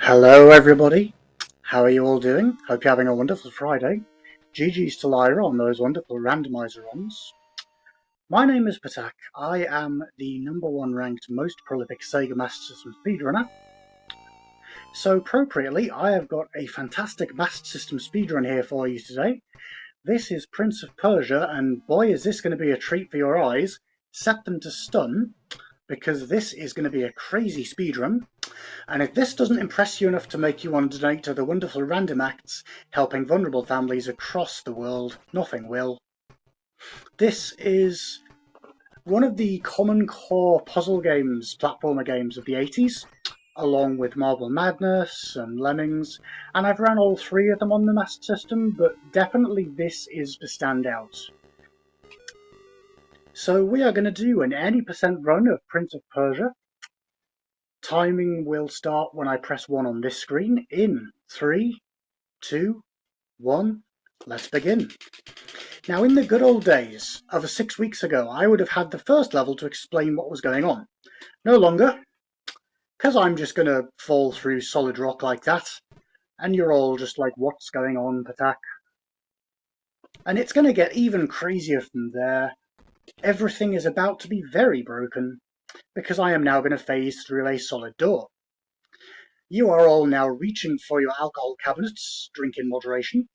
Hello everybody, how are you all doing? Hope you're having a wonderful Friday. GG's to Lyra on those wonderful randomizer runs. My name is petaQ. I am the #1 ranked most prolific Sega Master System speedrunner. So appropriately, I have got a fantastic Master System speedrun here for you today. This is Prince of Persia, and boy is this going to be a treat for your eyes. Set them to stun, because this is going to be a crazy speedrun. And if this doesn't impress you enough to make you want to donate to the wonderful random acts helping vulnerable families across the world, nothing will. This is one of the common core puzzle games, platformer games of the 80s, along with Marble Madness and Lemmings, and I've ran all three of them on the Master System, but definitely this is the standout. So we are going to do an any percent run of Prince of Persia. Timing will start when I press 1 on this screen. In 3, 2, 1, let's begin. Now, in the good old days of 6 weeks ago, I would have had the first level to explain what was going on. No longer, because I'm just going to fall through solid rock like that, and you're all just like, what's going on, petaQ? And it's going to get even crazier from there. Everything is about to be very broken, because I am now going to phase through a solid door. You are all now reaching for your alcohol cabinets, drink in moderation.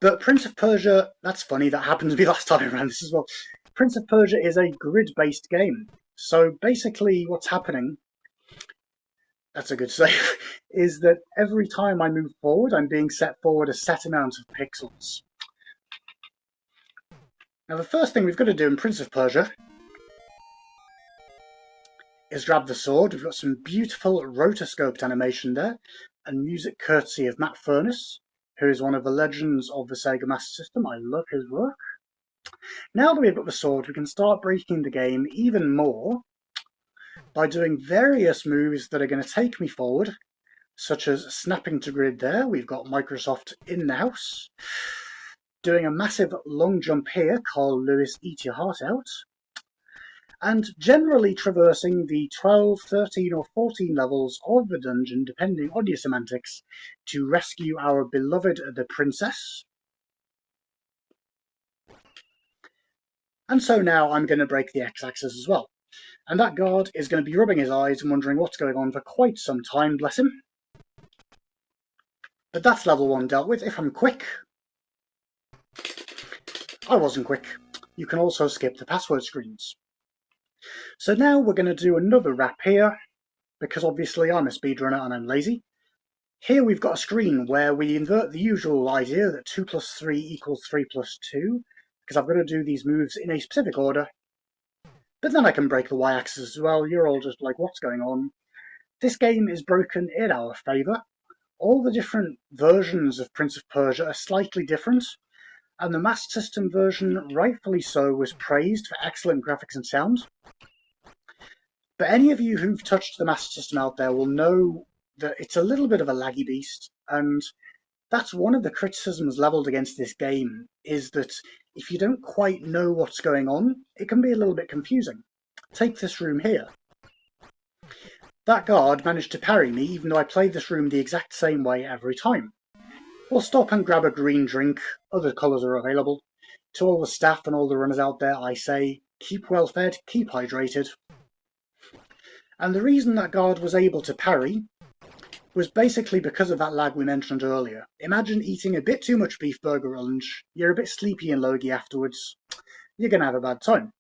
But Prince of Persia, that's funny, that happened to me last time around this as well. Prince of Persia is a grid-based game. So basically what's happening, that's a good save, is that every time I move forward, I'm being set forward a set amount of pixels. Now the first thing we've got to do in Prince of Persia is grab the sword. We've got some beautiful rotoscoped animation there, and music courtesy of Matt Furness, who is one of the legends of the Sega Master System. I love his work. Now that we've got the sword, we can start breaking the game even more by doing various moves that are going to take me forward, such as snapping to grid there. We've got Microsoft in the house. Doing a massive long jump here, Carl Lewis, eat your heart out. And generally traversing the 12, 13 or 14 levels of the dungeon, depending on your semantics, to rescue our beloved the princess. And so now I'm going to break the x-axis as well. And that guard is going to be rubbing his eyes and wondering what's going on for quite some time, bless him. But that's level 1 dealt with. If I'm quick, I wasn't quick. You can also skip the password screens. So now we're going to do another wrap here, because obviously I'm a speedrunner and I'm lazy. Here we've got a screen where we invert the usual idea that 2 plus 3 equals 3 plus 2, because I've got to do these moves in a specific order. But then I can break the y-axis as well. You're all just like, what's going on? This game is broken in our favour. All the different versions of Prince of Persia are slightly different, and the Master System version, rightfully so, was praised for excellent graphics and sound. But any of you who've touched the Master System out there will know that it's a little bit of a laggy beast, and that's one of the criticisms levelled against this game, is that if you don't quite know what's going on, it can be a little bit confusing. Take this room here. That guard managed to parry me even though I played this room the exact same way every time. We'll stop and grab a green drink, other colours are available. To all the staff and all the runners out there, I say, keep well fed, keep hydrated. And the reason that guard was able to parry was basically because of that lag we mentioned earlier. Imagine eating a bit too much beef burger at lunch, you're a bit sleepy and logy afterwards, you're going to have a bad time.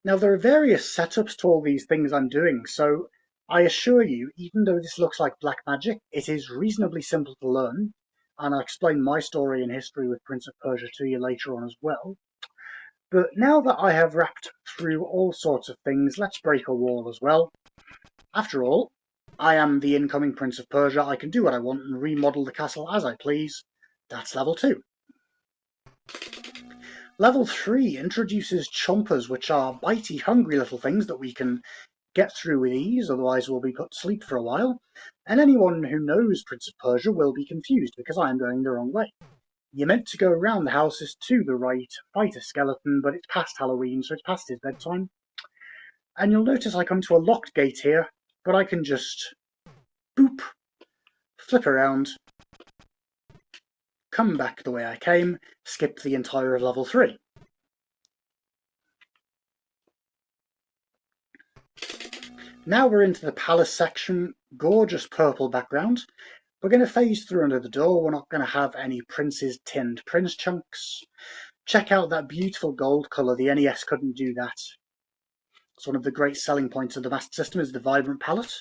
Now there are various setups to all these things I'm doing, so I assure you, even though this looks like black magic, it is reasonably simple to learn, and I'll explain my story and history with Prince of Persia to you later on as well. But now that I have wrapped through all sorts of things, let's break a wall as well. After all, I am the incoming Prince of Persia. I can do what I want and remodel the castle as I please. That's level 2. Level 3 introduces chompers, which are bitey, hungry little things that we can get through with ease, otherwise we'll be put to sleep for a while. And anyone who knows Prince of Persia will be confused, because I am going the wrong way. You're meant to go around the houses to the right, fight a skeleton, but it's past Halloween, so it's past his bedtime. And you'll notice I come to a locked gate here, but I can just boop, flip around, come back the way I came, skip the entire of level 3. Now we're into the palace section, gorgeous purple background. We're going to phase through under the door, we're not going to have any Prince's tinned Prince chunks. Check out that beautiful gold colour, the NES couldn't do that. It's one of the great selling points of the Master System is the vibrant palette.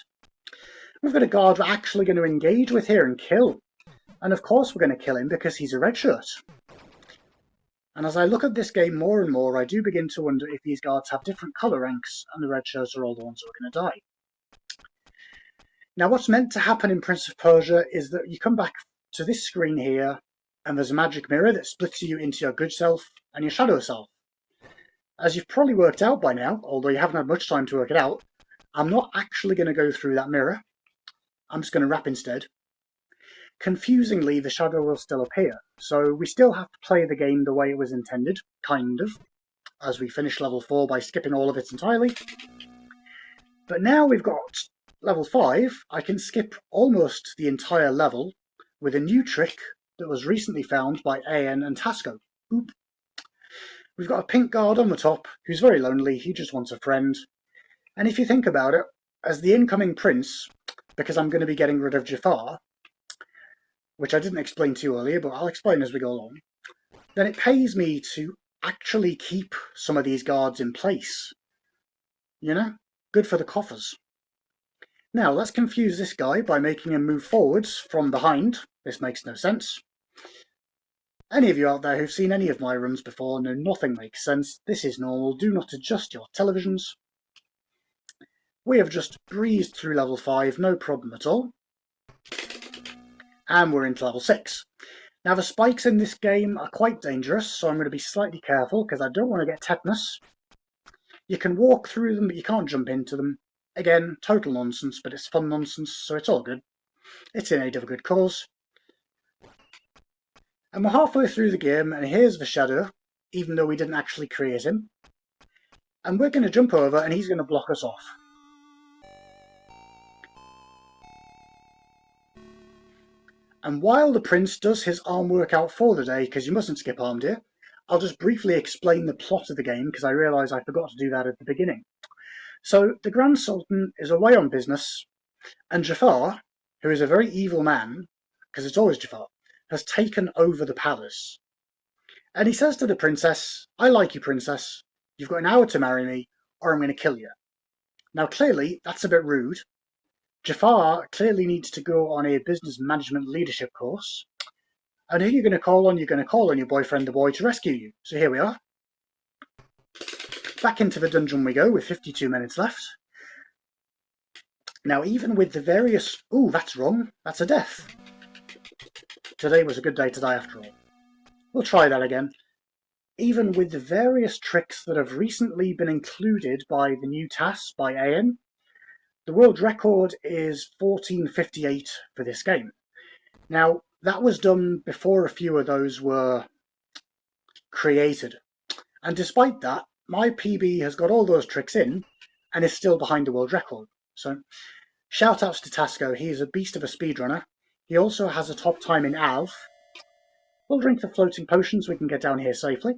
We've got a guard we're actually going to engage with here and kill. And of course we're going to kill him because he's a red shirt. And as I look at this game more and more, I do begin to wonder if these guards have different colour ranks and the red shirts are all the ones who are going to die. Now what's meant to happen in Prince of Persia is that you come back to this screen here and there's a magic mirror that splits you into your good self and your shadow self. As you've probably worked out by now, although you haven't had much time to work it out, I'm not actually going to go through that mirror. I'm just going to rap instead. Confusingly, the shadow will still appear, so we still have to play the game the way it was intended, kind of, as we finish level 4 by skipping all of it entirely. But now we've got level 5, I can skip almost the entire level with a new trick that was recently found by AN and Tasco. Boop. We've got a pink guard on the top who's very lonely, he just wants a friend. And if you think about it, as the incoming prince, because I'm going to be getting rid of Jafar, which I didn't explain to you earlier, but I'll explain as we go along, then it pays me to actually keep some of these guards in place. You know? Good for the coffers. Now, let's confuse this guy by making him move forwards from behind. This makes no sense. Any of you out there who've seen any of my runs before know nothing makes sense. This is normal. Do not adjust your televisions. We have just breezed through level 5, no problem at all. And we're into level 6. Now the spikes in this game are quite dangerous, so I'm going to be slightly careful because I don't want to get tetanus. You can walk through them, but you can't jump into them. Again, total nonsense, but it's fun nonsense, so it's all good. It's in aid of a good cause. And we're halfway through the game, and here's the shadow, even though we didn't actually create him. And we're going to jump over, and he's going to block us off. And while the prince does his arm workout for the day, because you mustn't skip arm, dear, I'll just briefly explain the plot of the game, because I realise I forgot to do that at the beginning. So, the Grand Sultan is away on business, and Jafar, who is a very evil man, because it's always Jafar, has taken over the palace. And he says to the princess, I like you, princess. You've got an hour to marry me, or I'm going to kill you. Now, clearly, that's a bit rude. Jafar clearly needs to go on a business management leadership course. And who are you going to call on? You're going to call on your boyfriend, the boy, to rescue you. So here we are. Back into the dungeon we go with 52 minutes left. Now, even with the various... Ooh, that's wrong. That's a death. Today was a good day to die after all. We'll try that again. Even with the various tricks that have recently been included by the new tasks by AN, the world record is 1458 for this game. Now, that was done before a few of those were created. And despite that, my PB has got all those tricks in and is still behind the world record. So, shout outs to Tasco, he is a beast of a speedrunner. He also has a top time in ALV. We'll drink the floating potion so we can get down here safely.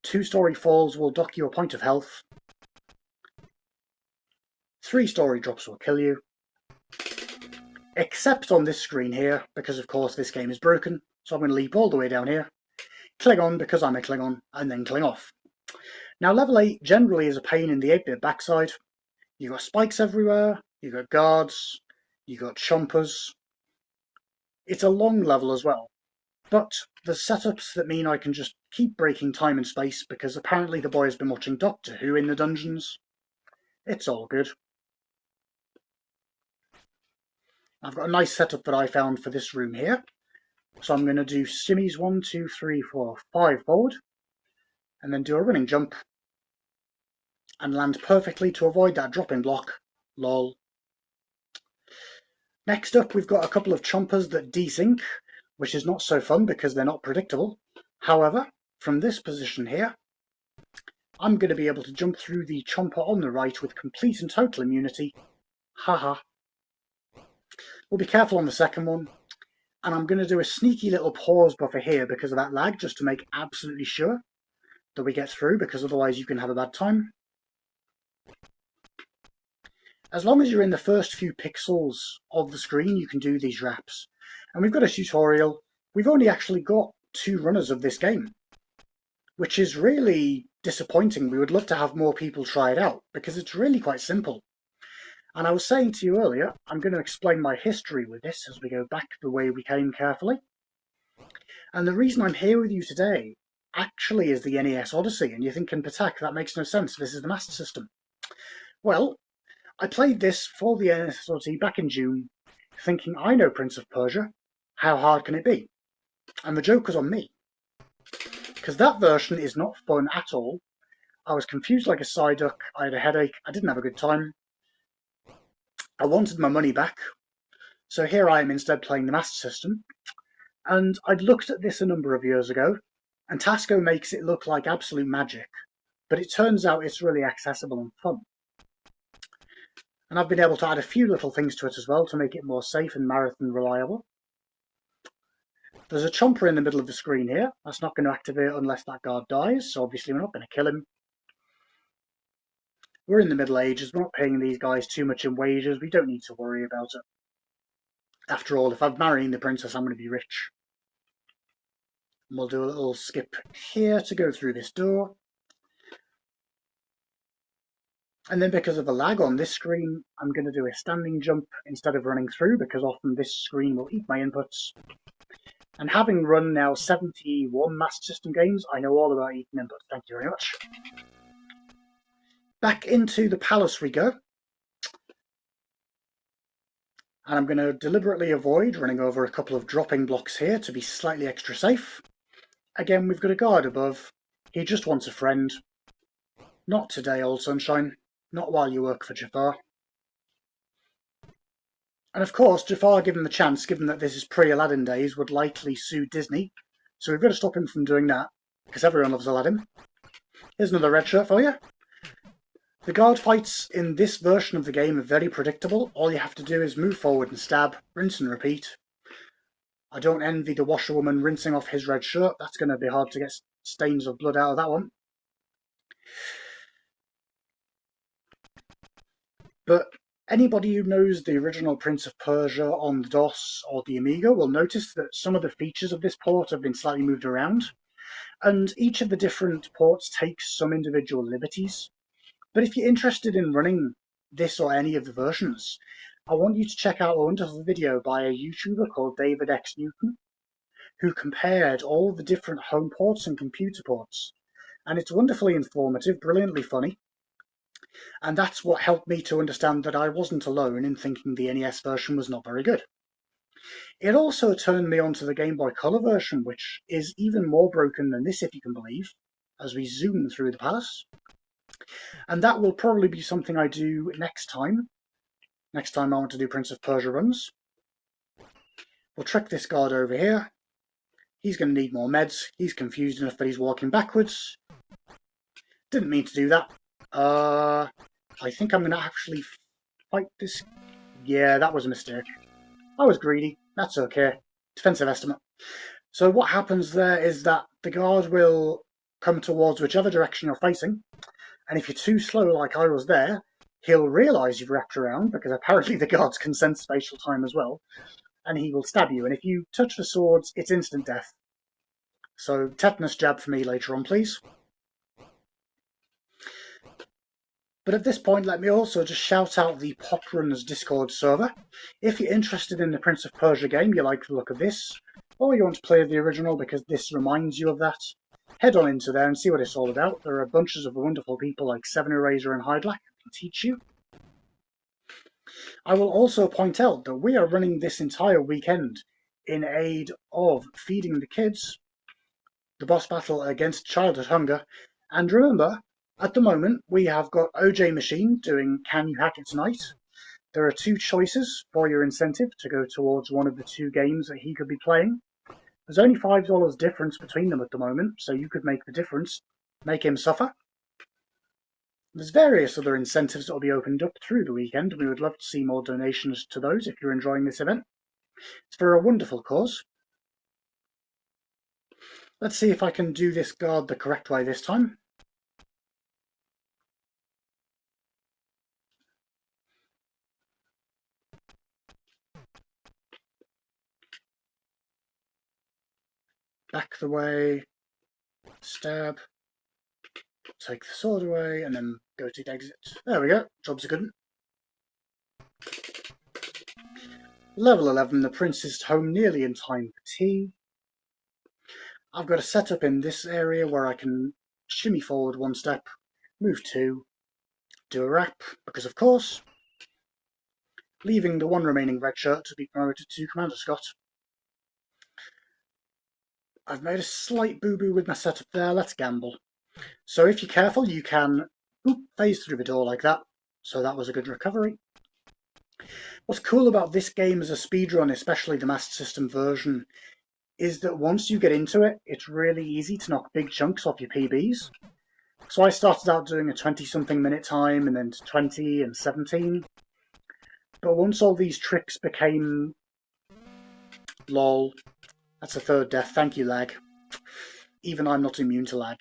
2-story falls will dock you a point of health. 3-story drops will kill you. Except on this screen here, because of course this game is broken. So I'm going to leap all the way down here. Cling on because I'm a Klingon, and then cling off. Now level 8 generally is a pain in the 8-bit backside. You've got spikes everywhere, you've got guards, you've got chompers. It's a long level as well. But there's setups that mean I can just keep breaking time and space because apparently the boy has been watching Doctor Who in the dungeons. It's all good. I've got a nice setup that I found for this room here. So I'm going to do shimmies 1, 2, 3, 4, 5 forward. And then do a running jump. And land perfectly to avoid that dropping block. Lol. Next up we've got a couple of chompers that desync, which is not so fun because they're not predictable. However, from this position here, I'm going to be able to jump through the chomper on the right with complete and total immunity, Haha. We'll be careful on the second one. And I'm going to do a sneaky little pause buffer here because of that lag, just to make absolutely sure that we get through, because otherwise you can have a bad time. As long as you're in the first few pixels of the screen, you can do these wraps. And we've got a tutorial. We've only actually got 2 runners of this game, which is really disappointing. We would love to have more people try it out, because it's really quite simple. And I was saying to you earlier, I'm going to explain my history with this as we go back the way we came carefully. And the reason I'm here with you today actually is the NES Odyssey, and you're thinking, petaQ, that makes no sense, this is the Master System. Well, I played this for the NES Odyssey back in June, thinking, I know Prince of Persia, how hard can it be? And the joke was on me, because that version is not fun at all. I was confused like a Psyduck, I had a headache, I didn't have a good time. I wanted my money back, so here I am instead playing the Master System. And I'd looked at this a number of years ago, and Tasco makes it look like absolute magic, but it turns out it's really accessible and fun. And I've been able to add a few little things to it as well to make it more safe and marathon reliable. There's a chomper in the middle of the screen here. That's not going to activate unless that guard dies, so obviously we're not going to kill him. We're in the Middle Ages, we're not paying these guys too much in wages, we don't need to worry about it. After all, if I'm marrying the princess, I'm going to be rich. And we'll do a little skip here to go through this door. And then because of the lag on this screen, I'm going to do a standing jump instead of running through, because often this screen will eat my inputs. And having run now 71 Master System games, I know all about eating inputs. Thank you very much. Back into the palace we go. And I'm going to deliberately avoid running over a couple of dropping blocks here to be slightly extra safe. Again, we've got a guard above. He just wants a friend. Not today, old sunshine. Not while you work for Jafar. And of course, Jafar, given the chance, given that this is pre-Aladdin days, would likely sue Disney. So we've got to stop him from doing that, because everyone loves Aladdin. Here's another red shirt for you. The guard fights in this version of the game are very predictable. All you have to do is move forward and stab, rinse and repeat. I don't envy the washerwoman rinsing off his red shirt. That's going to be hard to get stains of blood out of that one. But anybody who knows the original Prince of Persia on the DOS or the Amiga will notice that some of the features of this port have been slightly moved around. And each of the different ports takes some individual liberties. But if you're interested in running this or any of the versions, I want you to check out a wonderful video by a YouTuber called David X Newton, who compared all the different home ports and computer ports. And it's wonderfully informative, brilliantly funny. And that's what helped me to understand that I wasn't alone in thinking the NES version was not very good. It also turned me onto the Game Boy Color version, which is even more broken than this, if you can believe, as we zoom through the palace. And that will probably be something I do next time. Next time I want to do Prince of Persia runs. We'll trick this guard over here. He's going to need more meds. He's confused enough that he's walking backwards. Didn't mean to do that. I think I'm going to actually fight this. Yeah, that was a mistake. I was greedy. That's okay. Defensive estimate. So what happens there is that the guard will come towards whichever direction you're facing. And if you're too slow like I was there, he'll realise you've wrapped around, because apparently the guards can sense spatial time as well, and he will stab you. And if you touch the swords, it's instant death. So tetanus jab for me later on, please. But at this point, let me also just shout out the PopRuns Discord server. If you're interested in the Prince of Persia game, you like the look of this, or you want to play the original because this reminds you of that, head on into there and see what it's all about. There are bunches of wonderful people like Seven Eraser and Hydelac who can teach you. I will also point out that we are running this entire weekend in aid of feeding the kids, the boss battle against childhood hunger. And remember, at the moment, we have got OJ Machine doing Can You Hack It Tonight? There are 2 choices for your incentive to go towards one of the 2 games that he could be playing. There's only $5 difference between them at the moment, so you could make the difference. Make him suffer. There's various other incentives that will be opened up through the weekend, and we would love to see more donations to those if you're enjoying this event. It's for a wonderful cause. Let's see if I can do this guard the correct way this time. Back the way, stab, take the sword away, and then go to the exit. There we go, job's a good one. Level 11, the prince is home nearly in time for tea. I've got a setup in this area where I can shimmy forward one step, move two, do a wrap, because of course, leaving the one remaining red shirt to be promoted to Commander Scott. I've made a slight boo-boo with my setup there, let's gamble. So if you're careful, you can phase through the door like that. So that was a good recovery. What's cool about this game as a speedrun, especially the Master System version, is that once you get into it, it's really easy to knock big chunks off your PBs. So I started out doing a 20-something minute time, and then to 20 and 17. But once all these tricks became... lol. That's a third death, thank you lag. Even I'm not immune to lag.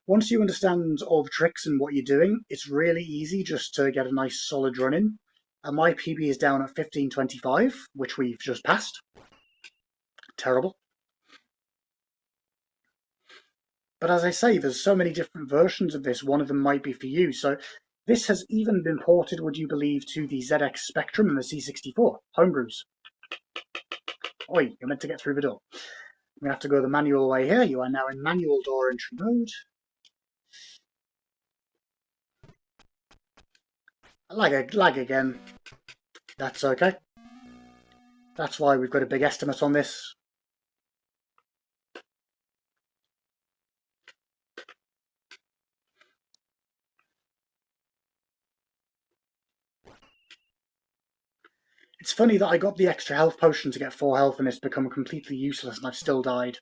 Once you understand all the tricks and what you're doing, it's really easy just to get a nice solid run in. And my PB is down at 15.25, which we've just passed. Terrible. But as I say, there's so many different versions of this, one of them might be for you. So this has even been ported, would you believe, to the ZX Spectrum and the C64 homebrews. Oi, you're meant to get through the door. I'm going to have to go the manual way here. You are now in manual door entry mode. Lag again. That's okay. That's why we've got a big estimate on this. It's funny that I got the extra health potion to get 4 health and it's become completely useless and I've still died.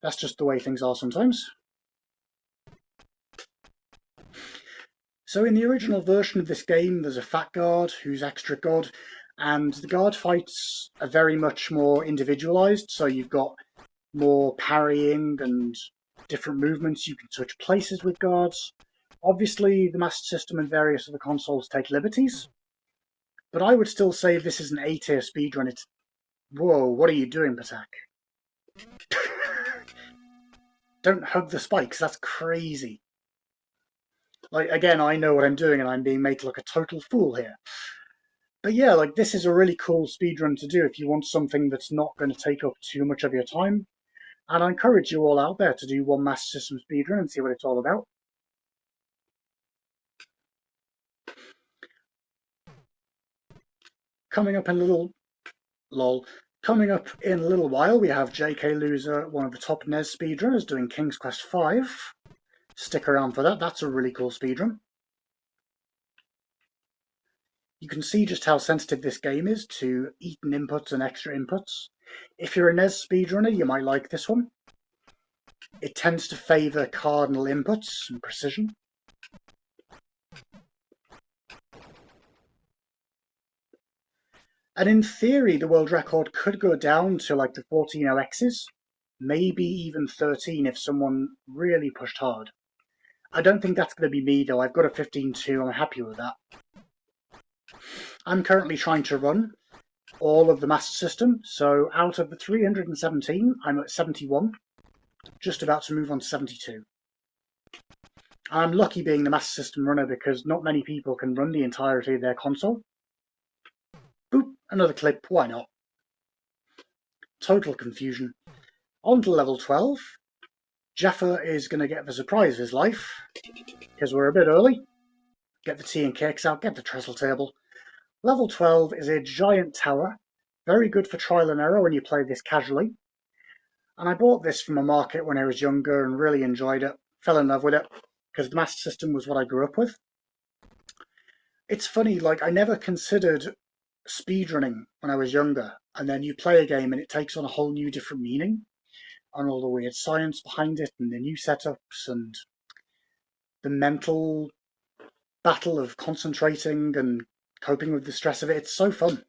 That's just the way things are sometimes. So in the original version of this game, there's a fat guard who's extra god, and the guard fights are very much more individualized, so you've got more parrying and different movements. You can switch places with guards. Obviously, the Master System and various other consoles take liberties, but I would still say this is an A-tier speedrun. It's... Whoa, what are you doing, petaQ? Don't hug the spikes, that's crazy. Like, again, I know what I'm doing and I'm being made to look a total fool here. But yeah, like, this is a really cool speedrun to do if you want something that's not going to take up too much of your time. And I encourage you all out there to do one Master System speedrun and see what it's all about. Coming up in a little... lol. Coming up in a little while, we have JK Loser, one of the top NES speedrunners, doing King's Quest V. Stick around for that, that's a really cool speedrun. You can see just how sensitive this game is to eaten inputs and extra inputs. If you're a NES speedrunner, you might like this one. It tends to favour cardinal inputs and precision. And in theory, the world record could go down to like the 14.0x's, maybe even 13 if someone really pushed hard. I don't think that's going to be me though, I've got a 15.2, I'm happy with that. I'm currently trying to run all of the Master System, so out of the 317, I'm at 71, just about to move on to 72. I'm lucky being the Master System runner because not many people can run the entirety of their console. Boop, another clip, why not? Total confusion. On to level 12. Jaffa is going to get the surprise of his life, because we're a bit early. Get the tea and cakes out, get the trestle table. Level 12 is a giant tower, very good for trial and error when you play this casually. And I bought this from a market when I was younger and really enjoyed it, fell in love with it, because the Master System was what I grew up with. It's funny, like, I never considered speedrunning when I was younger, and then you play a game and it takes on a whole new different meaning, and all the weird science behind it, and the new setups, and the mental battle of concentrating and coping with the stress of it. It's so fun.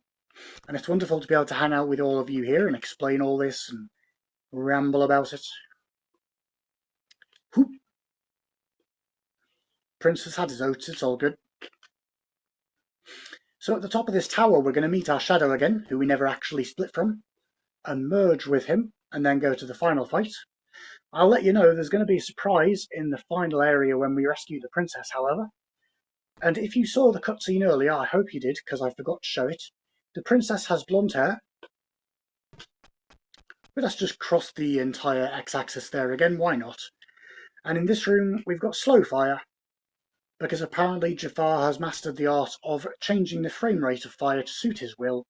And it's wonderful to be able to hang out with all of you here and explain all this and ramble about it. Whoop. Prince has had his oats, it's all good. So at the top of this tower we're going to meet our shadow again, who we never actually split from, and merge with him, and then go to the final fight. I'll let you know there's going to be a surprise in the final area when we rescue the princess, however. And if you saw the cutscene earlier, I hope you did, because I forgot to show it. The princess has blonde hair. But let's just cross the entire x-axis there again, why not? And in this room we've got slow fire, because apparently Jafar has mastered the art of changing the frame rate of fire to suit his will.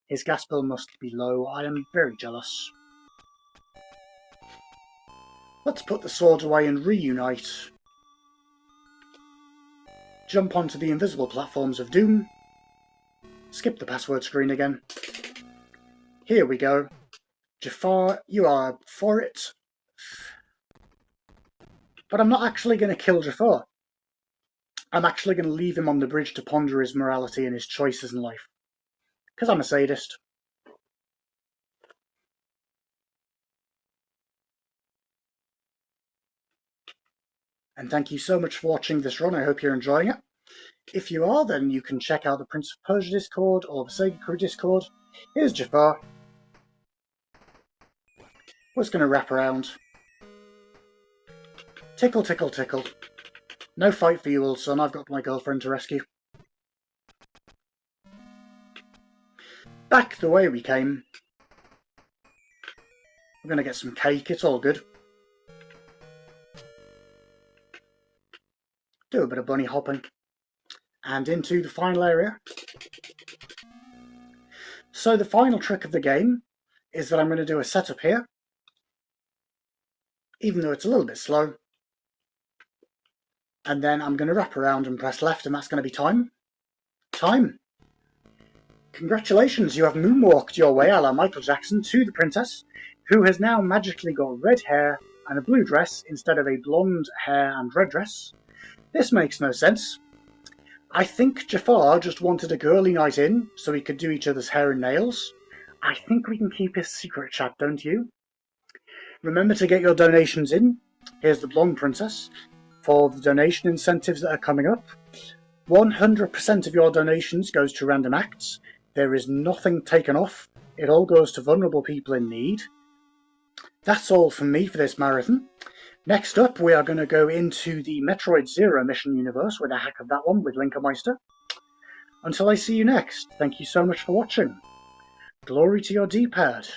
His gas bill must be low. I am very jealous. Let's put the swords away and reunite. Jump onto the invisible platforms of doom. Skip the password screen again. Here we go. Jafar, you are for it. But I'm not actually going to kill Jafar. I'm actually going to leave him on the bridge to ponder his morality and his choices in life. Because I'm a sadist. And thank you so much for watching this run. I hope you're enjoying it. If you are, then you can check out the Prince of Persia Discord or the Sega Crew Discord. Here's Jafar. We're just going to wrap around. Tickle, tickle, tickle. No fight for you, old son. I've got my girlfriend to rescue. Back the way we came. We're going to get some cake. It's all good. Do a bit of bunny hopping. And into the final area. So the final trick of the game is that I'm going to do a setup here. Even though it's a little bit slow. And then I'm going to wrap around and press left, and that's going to be time. Time! Congratulations, you have moonwalked your way a la Michael Jackson to the princess, who has now magically got red hair and a blue dress instead of a blonde hair and red dress. This makes no sense. I think Jafar just wanted a girly night in so he could do each other's hair and nails. I think we can keep his secret, chat, don't you? Remember to get your donations in. Here's the blonde princess. For the donation incentives that are coming up, 100% of your donations goes to random acts. There is nothing taken off. It all goes to vulnerable people in need. That's all from me for this marathon. Next up, we are going to go into the Metroid Zero mission universe with a hack of that one with Linkermeister. Until I see you next, thank you so much for watching. Glory to your D-pad.